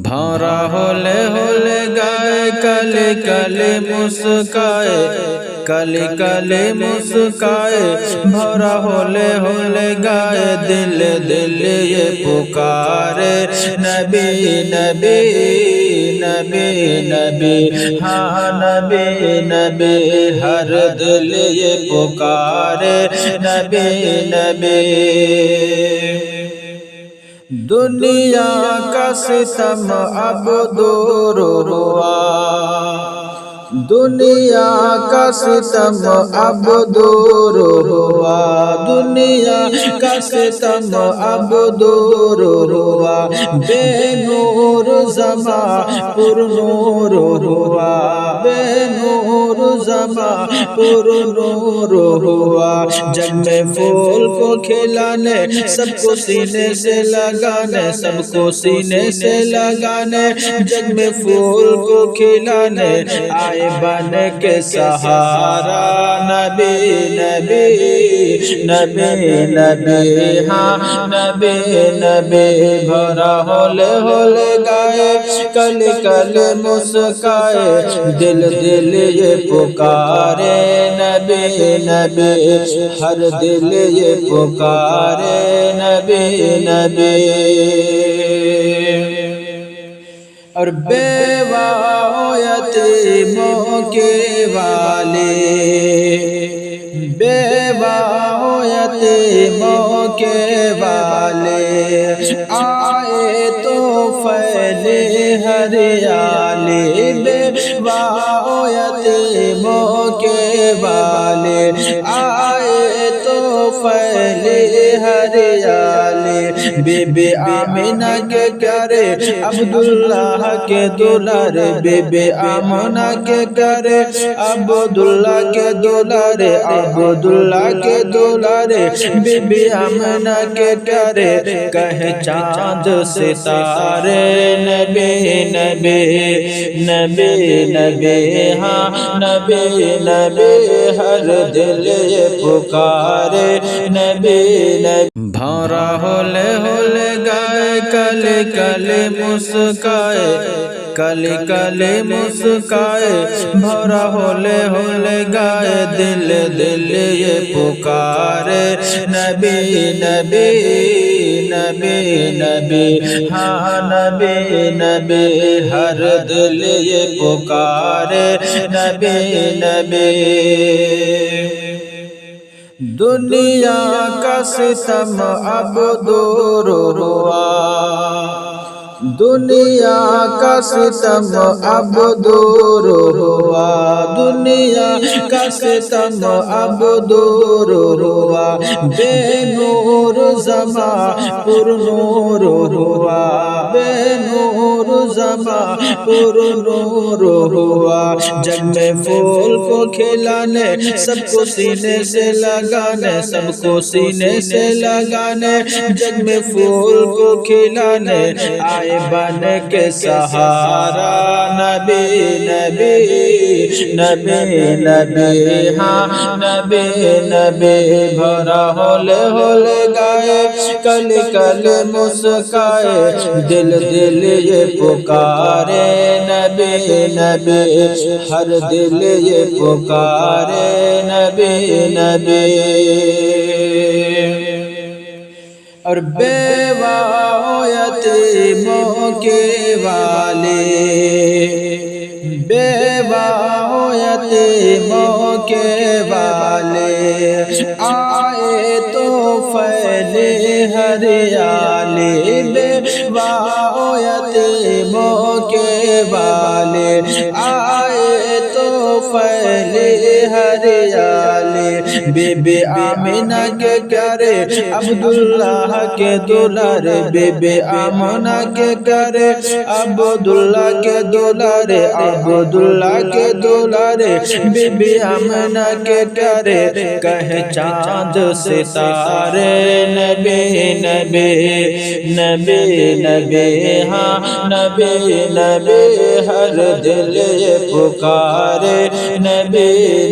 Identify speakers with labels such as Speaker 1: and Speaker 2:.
Speaker 1: भौरा होले गाए कले कले मुस्काए, कले कले मुस्काए। भौरा होले गाए दिल दिल ये पुकारे, नबी नबी नबी नबी, हाँ नबी नबी, हर दिल ये पुकारे, नबी नबी। दुनिया का सितम अब दूर हुआ, दुनिया का सितम अब दूर हुआ, दुनिया का सितम अब दूर हुआ। बेनूर ज़मा पुर नूर हुआ, बेनूर ज़मा पुर नूर हुआ। जग में फूल को खिलाने, सबको सीने से लगाने, सबको सीने से लगाने। जग में फूल को खिलाने आए बन के सहारा, नबी नबी नबी नबी, हाँ नबी नबी। भौरा होले गाए कल कल मुस्काए, दिल दिल ये पुकारे, नबी नबी, हर दिल ये पुकारे, नबी नबी। और बेवा यतीमों के वाले, बेवा यतीमों के वाले, आए तो फैले हरियाली। बेवा यतीमों के वाले, आए तो फैले हरियाली। बीबी आमिना के प्यारे अब्दुल्लाह के दुलारे, बीबी आमिना के प्यारे अब्दुल्लाह के दुलारे, अब्दुल्लाह के दुलारे। बीबी आमिना के प्यारे कहे चाँद सितारे, नबी नबी नबी नबी, हाँ नबी नबी, हर दिल ये पुकारे, नबी नबी। भौरा होले गाए कले कले मुस्काए, कले कले मुस्काए। भौरा होले गाए दिल दिल ये पुकारे, नबी नबी नबी नबी, हाँ नबी नबी, हर दिल ये पुकारे, नबी नबी। दुनिया का सितम अब दूर हुआ, दुनिया का सितम अब दूर हुआ, दुनिया का सितम अब दूर हुआ। बेनूर ज़मा पुर नूर हुआ, बेनूर ज़मा पुर नूर हुआ। जग में फूल को खिलाने, सबको सीने से लगाने, सबको सीने से लगाने। जग में फूल को खिलाने आए बन के सहारा, नबी नबी नबी नबी, हाँ नबी नबी। भौरा होले गाए कल कल मुस्काए, दिल दिल ये पुकारे, नबी नबी, हर दिल ये पुकारे, नबी नबी। और बेवा यतीमों के वाले, बेवा यतीमों के वाले, आए तो फैले हरियाली। बेवा यतीमों के वाले, आए तो फैले हरियाली। बीबी आमिना के प्यारे अब्दुल्लाह के दुलारे, बीबी आमिना के प्यारे अब्दुल्लाह के दुलारे, अब्दुल्लाह के दुलारे। बीबी आमिना के प्यारे कहे चाँद सितारे, नबी नबी नबी नबी, हाँ नबी नबी, हर दिल ये पुकारे, नबी।